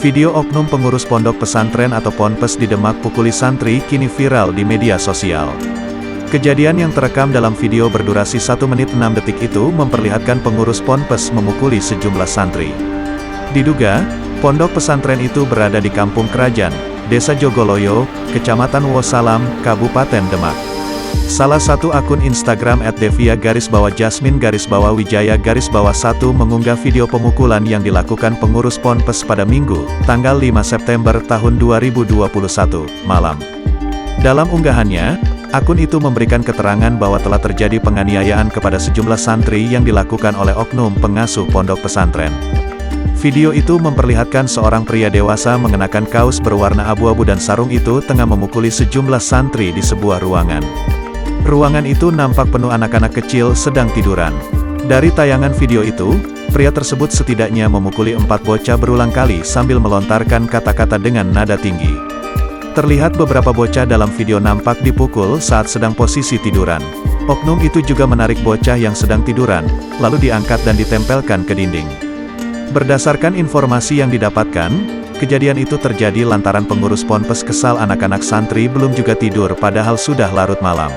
Video oknum pengurus pondok pesantren atau ponpes di Demak pukuli santri kini viral di media sosial. Kejadian yang terekam dalam video berdurasi 1 menit 6 detik itu memperlihatkan pengurus ponpes memukuli sejumlah santri. Diduga, pondok pesantren itu berada di Kampung Kerajaan, Desa Jogoloyo, Kecamatan Wosalam, Kabupaten Demak. Salah satu akun Instagram @devia_jasmin_wijaya_1 mengunggah video pemukulan yang dilakukan pengurus ponpes pada Minggu, tanggal 5 September tahun 2021, malam. Dalam unggahannya, akun itu memberikan keterangan bahwa telah terjadi penganiayaan kepada sejumlah santri yang dilakukan oleh oknum pengasuh pondok pesantren. Video itu memperlihatkan seorang pria dewasa mengenakan kaos berwarna abu-abu dan sarung itu tengah memukuli sejumlah santri di sebuah ruangan. Ruangan itu nampak penuh anak-anak kecil sedang tiduran. Dari tayangan video itu, pria tersebut setidaknya memukuli 4 bocah berulang kali sambil melontarkan kata-kata dengan nada tinggi. Terlihat beberapa bocah dalam video nampak dipukul saat sedang posisi tiduran. Oknum itu juga menarik bocah yang sedang tiduran, lalu diangkat dan ditempelkan ke dinding. Berdasarkan informasi yang didapatkan, kejadian itu terjadi lantaran pengurus ponpes kesal anak-anak santri belum juga tidur padahal sudah larut malam.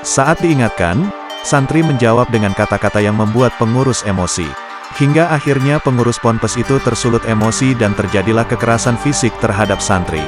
Saat diingatkan, santri menjawab dengan kata-kata yang membuat pengurus emosi. Hingga akhirnya pengurus ponpes itu tersulut emosi dan terjadilah kekerasan fisik terhadap santri.